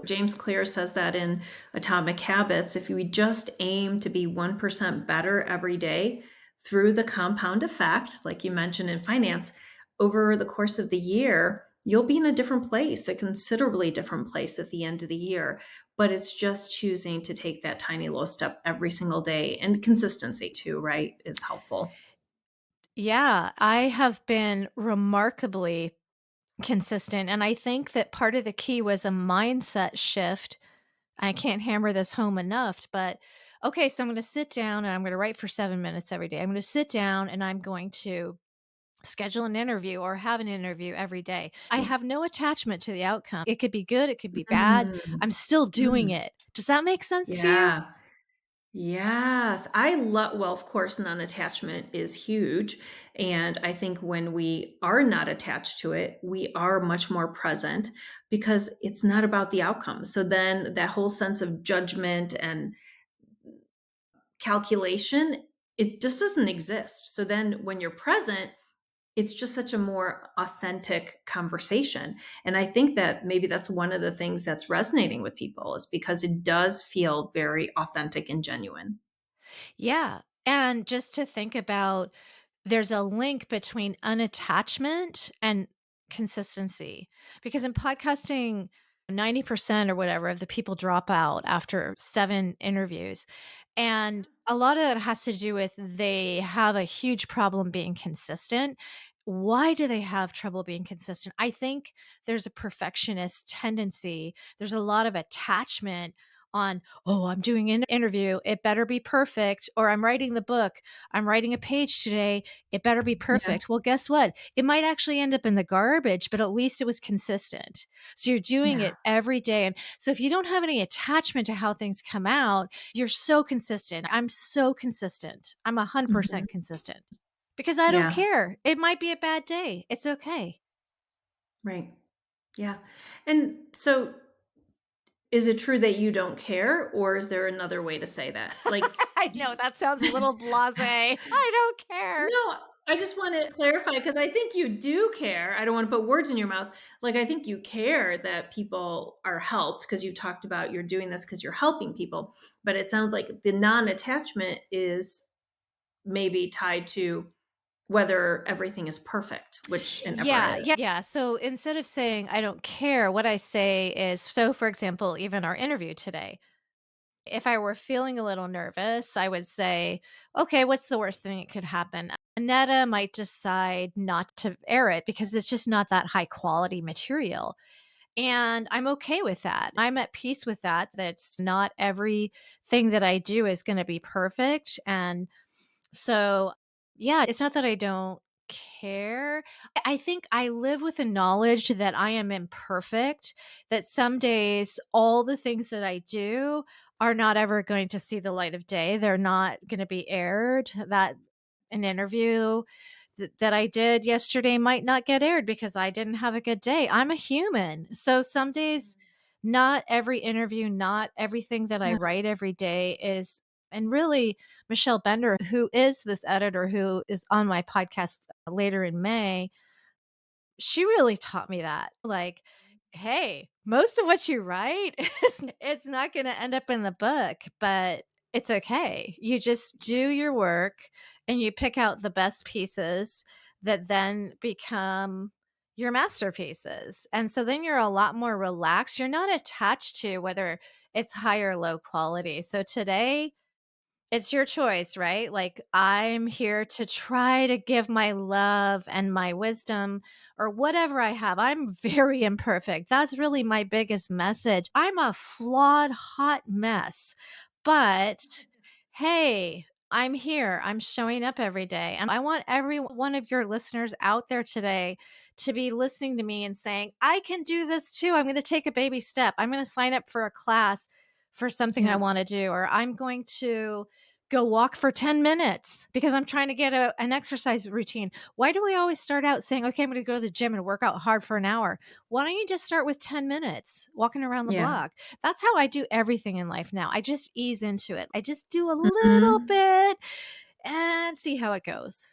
James Clear says that in Atomic Habits, if we just aim to be 1% better every day through the compound effect, like you mentioned in finance, over the course of the year, you'll be in a different place, a considerably different place at the end of the year. But it's just choosing to take that tiny little step every single day. And consistency, too, right, is helpful. Yeah, I have been remarkably consistent, and I think that part of the key was a mindset shift. I can't hammer this home enough, but okay, so I'm going to sit down and I'm going to write for 7 minutes every day. I'm going to sit down and I'm going to schedule an interview or have an interview every day. I have no attachment to the outcome. It could be good, it could be bad. Mm, I'm still doing mm, it. Does that make sense to you? yeah. Yes, I love, well, of course, non-attachment is huge, and I think when we are not attached to it, we are much more present because it's not about the outcome. So then that whole sense of judgment and calculation, it just doesn't exist. So then when you're present, it's just such a more authentic conversation. And I think that maybe that's one of the things that's resonating with people is because it does feel very authentic and genuine. Yeah. And just to think about, there's a link between unattachment and consistency. Because in podcasting, 90% or whatever of the people drop out after 7 interviews. And a lot of that has to do with they have a huge problem being consistent. Why do they have trouble being consistent? I think there's a perfectionist tendency. There's a lot of attachment on, oh, I'm doing an interview. It better be perfect. Or I'm writing the book. I'm writing a page today. It better be Yeah. perfect. Well, guess what? It might actually end up in the garbage, but at least it was consistent. So you're doing Yeah. it every day. And so if you don't have any attachment to how things come out, you're so consistent. I'm so consistent. I'm Mhm. 100% consistent because I don't Yeah. care. It might be a bad day. It's okay. Right. Yeah. And so is it true that you don't care, or is there another way to say that? Like, I do know you that sounds a little blasé. I don't care. no, I just wanna clarify because I think you do care. I don't wanna put words in your mouth. Like, I think you care that people are helped because you talked about you're doing this because 'cause you're helping people, but it sounds like the non-attachment is maybe tied to whether everything is perfect, which it never Yeah, is. yeah. So instead of saying I don't care, what I say is, so for example, even our interview today, if I were feeling a little nervous, I would say, okay, what's the worst thing that could happen? Anetta might decide not to air it because it's just not that high quality material. And I'm okay with that. I'm at peace with that. That's not everything that I do is going to be perfect. And so, yeah, it's not that I don't care. I think I live with the knowledge that I am imperfect, that some days all the things that I do are not ever going to see the light of day. They're not going to be aired. That an interview that I did yesterday might not get aired because I didn't have a good day. I'm a human. So some days, not every interview, not everything that I Yeah. write every day is, and really, Michelle Bender, who is this editor who is on my podcast later in May, she really taught me that. Like, hey, most of what you write is it's not going to end up in the book, but it's okay. You just do your work and you pick out the best pieces that then become your masterpieces. And so then you're a lot more relaxed. You're not attached to whether it's high or low quality. So today, it's your choice, right? Like, I'm here to try to give my love and my wisdom or whatever I have. I'm very imperfect. That's really my biggest message. I'm a flawed, hot mess. But hey, I'm here. I'm showing up every day. And I want every one of your listeners out there today to be listening to me and saying, I can do this too. I'm going to take a baby step. I'm going to sign up for a class for something I Yeah. want to do, or I'm going to go walk for 10 minutes because I'm trying to get an exercise routine. Why do we always start out saying, okay, I'm going to go to the gym and work out hard for an hour? Why don't you just start with 10 minutes walking around the Yeah. block? That's how I do everything in life now. I just ease into it. I just do a little Mhm. bit and see how it goes.